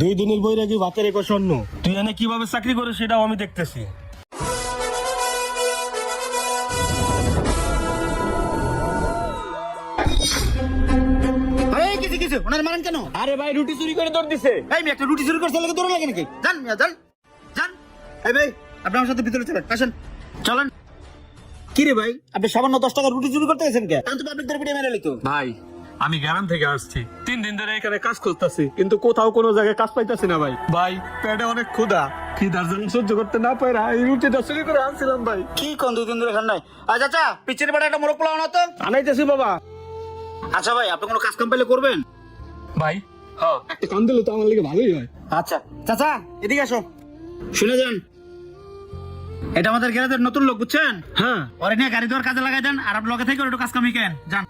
2 দিনের বৈরাগী ভাতের 21 অন্ন। তুই এনে কিভাবে চাকরি করে সেটাও আমি দেখতেছি। কিছু ওনার মারেন কেন? আরে ভাই রুটি চুরি করে দৌড় দিছে। এই মেয়ে একটা রুটি চুরি করছে লাগে দৌড় লাগে নাকি? যান মিয়া যান যান। এই ভাই আপনি আমার সাথে ভিতরে চলেন, আসেন চলেন। কি রে ভাই, আপনি সামান্য 10 টাকা রুটি চুরি করতে গেছেন কে? তখন তো পাবলিক দরবারে মেরে লিতো। ভাই আমি গ্রাম থেকে আসছি, 3 দিন ধরে এখানে কাজ করতেছি, কিন্তু কোথাও কোনো জায়গায় কাজ পাইতাছি না ভাই। ভাই পেটে অনেক ক্ষুধা, খিদার জন্য সহ্য করতে না পারা এই রুটিটা চুরি করে আনছিলাম ভাই। কি কোন 2 দিন ধরে খান নাই? আচ্ছা আচ্ছা, পিছের বাড়ি একটা মোরগ পোলাও আনো তো। আনাইতেছি বাবা। আচ্ছা ভাই, আপনি কোনো কাজ কাম পেলে করবেন? ভাই হ্যাঁ, একটা কাম দিলে তো আমার লিগে ভালোই হয়। আচ্ছা চাচা এদিকে আসো, শুনে যান। এটা আমাদের গ্যারেজের নতুন লোক, বুঝছেন? হ্যাঁ ওরে নিয়ে গাড়ি দেওয়ার কাজে লাগাই দেন, আর আপনি লগে থেকে একটু কাজ কামি কেন যান।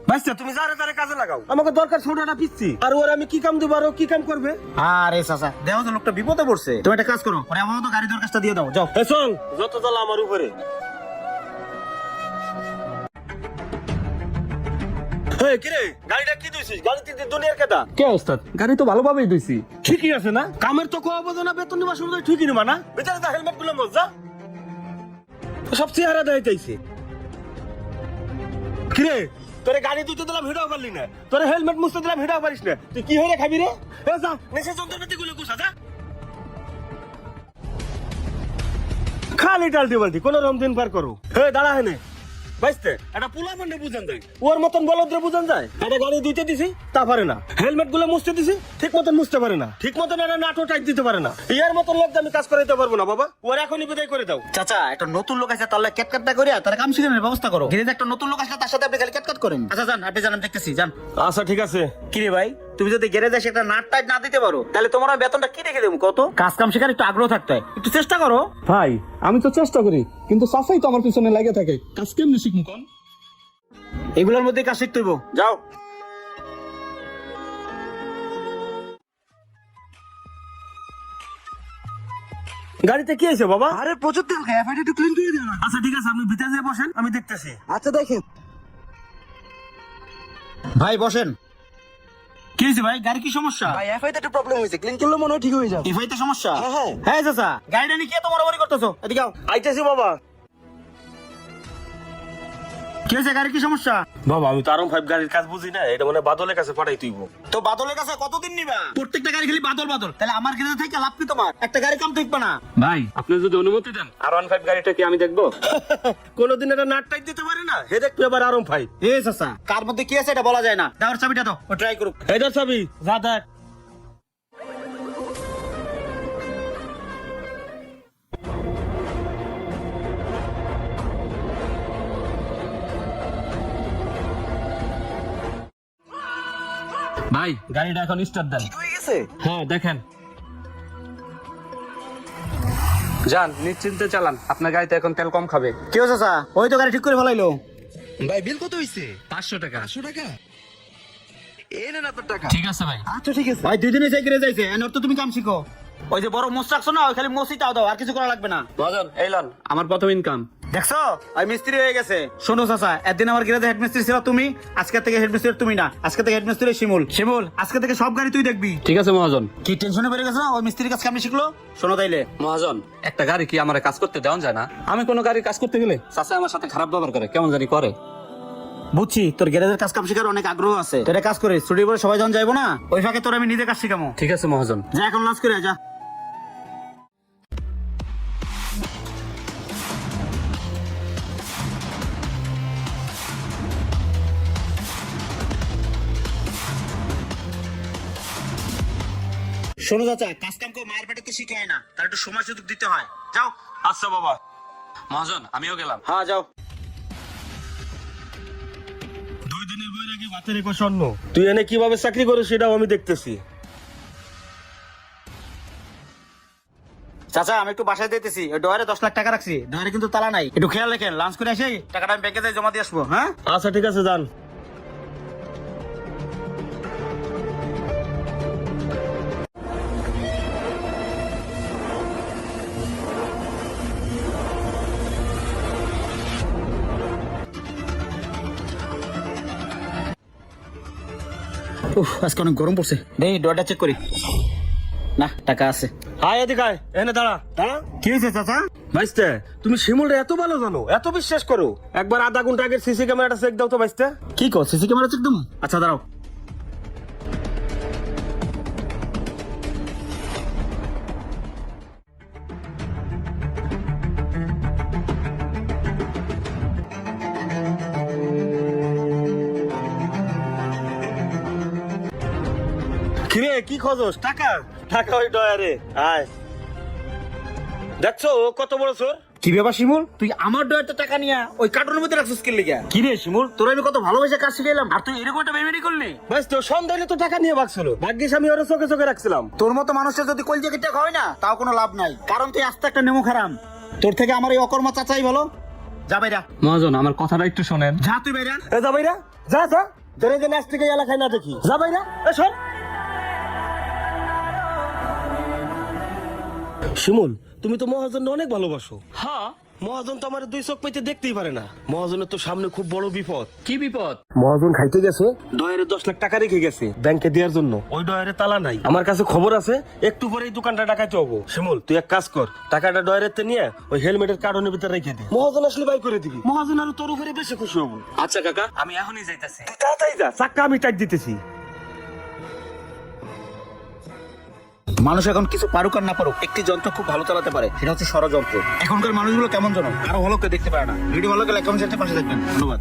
ভাইস্তা তুমি যারে তারে কাজে লাগাও, আমাকে দরকার ছোটটা পিচ্ছি, আর ওর আমি কি কাম দিব আর ও কি কাম করবে? আরে চাচা দেখো তো লোকটা বিপদে পড়ছে, তুমি একটা কাজ করো, ওরে আপাতত গাড়ি দেওয়ার কাজটা দিয়ে দাও, যাও। এ চল, যত জ্বালা আমার উপরে। এই কিরে, গাড়িটা কি দিছিস? গাড়িতে দুনিয়ার কেদা কে ওস্তাদ? গাড়ি তো ভালোভাবেই দিছি। ঠিকই আছে না? কামের তো কোয়া বোঝো না, বেতন নিবা শুরু ঠিকই নিবা না? ভিতরে যা হেলমেট গুলো মজা সব চেহারা দেখাইছে। কিরে তোরে গাড়ি দিতে দিলাম হিডাও পারলি না, তোরে হেলমেট মুছতে দিলাম হিডাও পারিস না, তুই কি হইরে খাবি রে? এ যা নেশে যন্ত্রপাতি গুলো কুসা যা। খালি টালটি বালটি কোন রমদিন পার করো। হে দাঁড়া হেনে বাইস্তে, এটা পোলা মানে বুঝান যায়, ওর মতন বলদ্রে বুঝান যায়? এটা গাড়ি দুইতে দিছি তা পারে না, হেলমেট গুলো মুছতে দিছি ঠিক মতন মুছতে পারে না, ঠিক মতন এটা নাটো টাইট দিতে পারে না। ইয়ার মতন লোক আমি কাজ করাইতে পারবো না বাবা, ওর এখনই বিদায় করে দাও। চাচা একটা নতুন লোক আছে, তাহলে ক্যাটকাটটা করে তার কাম শিখানোর ব্যবস্থা করো। গ্যারেজে একটা নতুন লোক আসলে তার সাথে আপনি খালি ক্যাটকাট করেন। আচ্ছা যান, আপনি জানান দেখতেছি, যান। আচ্ছা ঠিক আছে। কি রে ভাই, তুমি যদি গ্যারেজে এসে একটা নাট টাইট না দিতে পারো, তাহলে তোমার আর বেতনটা কি রেখে দেবো কত? কাজ কাম শেখার একটু আগ্রহ থাকতে হয়, একটু চেষ্টা করো। ভাই আমি তো চেষ্টা করি, কিন্তু সাফাই তো আমার পিছনে লাগে থাকে, কাজ কেমনি শিখমু কোন? এগুলোর মধ্যে কাজ শিখতে হইব, যাও। গাড়িতে কি আছে বাবা? আরে প্রচুর তেল খায়, এফআইডি একটু ক্লিন করে দিও না। আচ্ছা ঠিক আছে, আপনি ভিতরে যেয়ে বসেন, আমি দেখতেছি। আচ্ছা দেখেন ভাই বসেন। কি হয়েছে ভাই, গাড়ি কি সমস্যা? ভাই এফআইডি একটু প্রবলেম হয়েছে, ক্লিন করলে মনে হয় ঠিক হয়ে যাবে। এফআইতে সমস্যা? হ্যাঁ, হ্যাঁ। হ্যাঁ চাচা, গাড়িটা নিয়ে কি এত মারামারি করতেছো? এদিকে আও। আইতেছি বাবা। কি হয়েছে, গাড়ি কি সমস্যা? বাবা আমি তো আরম 5 গাড়ির কাজ বুঝি না, এটা মানে বাদলের কাছে পাঠাই তুইব। তো বাদলের কাছে কতদিন নিবা? প্রত্যেকটা গাড়ি খালি বাদল বাদল, তাহলে আমার গ্যারেজে থেকে লাভ কি তোমার? একটা গাড়ি কাম দেখবা না? ভাই আপনি যদি অনুমতি দেন R15 গাড়িটা কি আমি দেখবো? কোনদিন এটা নাট টাইট দিতে পারে না, হে দেখবে আবার R15। এ চাচা, কার মধ্যে কি আছে এটা বলা যায় না। দাওয়ার চাবিটা দাও, ও ট্রাই করুক। এই ধর চাবি, যা দেখ। ভাই গাড়িটা এখন স্টার্ট দেন। হয়ে গেছে? হ্যাঁ দেখেন। যান নিশ্চিন্তে চালান, আপনার গাড়িতে এখন তেল কম খাবে। কি হয়েছে চাচা? ওই তো গাড়ি ঠিক করে ফেলাইলো। ভাই বিল কত হইছে? 500 টাকা। 500 টাকা? এই নেন আপনার টাকা। ঠিক আছে ভাই। আচ্ছা ঠিক আছে। ভাই 2 দিনে যাই গ্যারেজ যাইছে, এর তো তুমি কাম শিখো। ওই যে বড় মোস রাখছো না, ওই খালি মোসই তাও দাও, আর কিছু করা লাগবে না। মহাজন এই লন আমার প্রথম ইনকাম। দেখছো আমি মিস্ত্রি হয়ে গেছে। শোনো চাচা, একদিন আমার গ্যারেজে হেড মিস্ত্রি ছিল তুমি, আজকে থেকে হেড মিস্ত্রি তুমি না, আজকে থেকে হেড মিস্ত্রি শিমুল। শিমুল আজকে থেকে সব গাড়ি তুই দেখবি। ঠিক আছে মহাজন। কি টেনশনে বেড়ে গেছে না, ওই মিস্ত্রির কাছে কেমনি শিখলো? শোনো তাইলে মহাজন একটা গাড়ি কি আমার কাজ করতে দেওয়া যায় না? আমি কোনো গাড়ি কাজ করতে গেলে চাচা আমার সাথে খারাপ ব্যবহার করে, কেমন জানি করে। বুঝছি তোর গ্যারেজের কাজ কাম শেখার অনেক আগ্রহ আছে, তোর কাজ করে ছুটি পরে সবাই যখন যাইবো না, ওই ফাঁকে তোর আমি নিজে কাজ শিখামো। ঠিক আছে মহাজন। যা এখন লাঞ্চ করে যা। শোনো চাচা, কাজ কাম করে মায়ের পেটে শিখে হয় না, তার একটু সময় সুযোগ দিতে হয়। যাও। আচ্ছা বাবা। মহাজন আমিও গেলাম। হ্যাঁ যাও। 2 দিনের বৈরাগী ভাতের 21 অন্ন। তুই এনে কিভাবে চাকরি করিস সেটাও আমি দেখতেছি। চাচা আমি একটু বাসায় দিতেছি, ওই ডয়ারে 10 লাখ টাকা রাখছি, ডয়ারে কিন্তু তালা নাই, একটু খেয়াল রাখেন। লাঞ্চ করে এসে টাকাটা আমি ব্যাংকে যাই জমা দিয়ে আসবো। হ্যাঁ আচ্ছা ঠিক আছে যান। উফ, আজকে অনেক গরম পড়ছে। দেই ডয়ারটা চেক করি। না, টাকা আছে। আয় এদিকে আয়, এনে দাঁড়া দাঁড়া। কি হয়েছে চাচা? বাইস্তে, তুমি শিমুলটা এত ভালো জানো, এত বিশ্বাস করো, একবার আধা ঘন্টা আগের সিসি ক্যামেরাটা চেক দাও তো বাইস্তে। কি কর, সিসি ক্যামেরা চেক দিমু? আচ্ছা দাঁড়াও। কিরে কি খোঁজস? টাকা টাকা ওই ডয়ারে। আয়, দেখছো ও কত বড় চোর। কি ব্যাপার শিমুল, তুই আমার ডয়ারতে টাকা নিয়ে ওই কার্টুনের মধ্যে রাখছিস কি লিগা? কি রে শিমুল, তোর আমি কত ভালোবেসে কাজ শিখাইলাম আর তুই এরকম একটা বেমেনি করলি? বাইস তো সন্দেহে তো টাকা নিয়ে ভাগছিল, ভাগ্যিস আমি ওর চোখে চোখে রাখছিলাম। তোর মতো মানুষের যদি কলজে কেটে হয় না, তাও কোনো লাভ নাই, কারণ তুই আস্তে একটা নেমো খারাম। তোর থেকে আমার এই অকর্মা চাচাই ভালো। যা বাইরা, মহাজন আমার কথাটা একটু শোনেন। যা তুই বাইরা। এ যা বাইরা, যা যা, জেনে জেনে আজ থেকে এলাকায় না দেখি, যা বাইরা। এ শোন শিমুল, তুমি তো মহাজনকে অনেক ভালোবাসো। হ্যাঁ। মহাজন তো আমার দুই চোখ পেতে দেখতেই পারে না। মহাজনের তো সামনে খুব বড় বিপদ। কি বিপদ? মহাজন খাইতে গেছে, ডয়ারে 10 লাখ টাকা রেখে গেছে ব্যাংকে দেওয়ার জন্য। ওই ডয়ারে তালা নাই, আমার কাছে খবর আছে, একটু পরে এই দোকানটা ডাকাইতে হবো। শিমুল তুই এক কাজ কর, টাকাটা ডয়ারেতে নিয়ে ওই হেলমেটের কার্টনের ভিতরে রেখে দে। মহাজন আসলে বাই করে দিবি, মহাজন আর তোর উপরে বেশি খুশি হবো। আচ্ছা কাকা, আমি এখনই যাইতাছি। তুই তাড়াতাড়ি যা, চাক্কা আমি টাইট দিতেছি। মানুষ এখন কিছু পারুক আর না পারুক, একটি যন্ত্র খুব ভালো চালাতে পারে, সেটা হচ্ছে ষড়যন্ত্র। এখনকার মানুষগুলো কেমন জানো, আরো ভালো করে দেখতে পারে না। ভিডিও ভালো লাগলে কমেন্ট সেকশনে পাশে থাকবেন। ধন্যবাদ।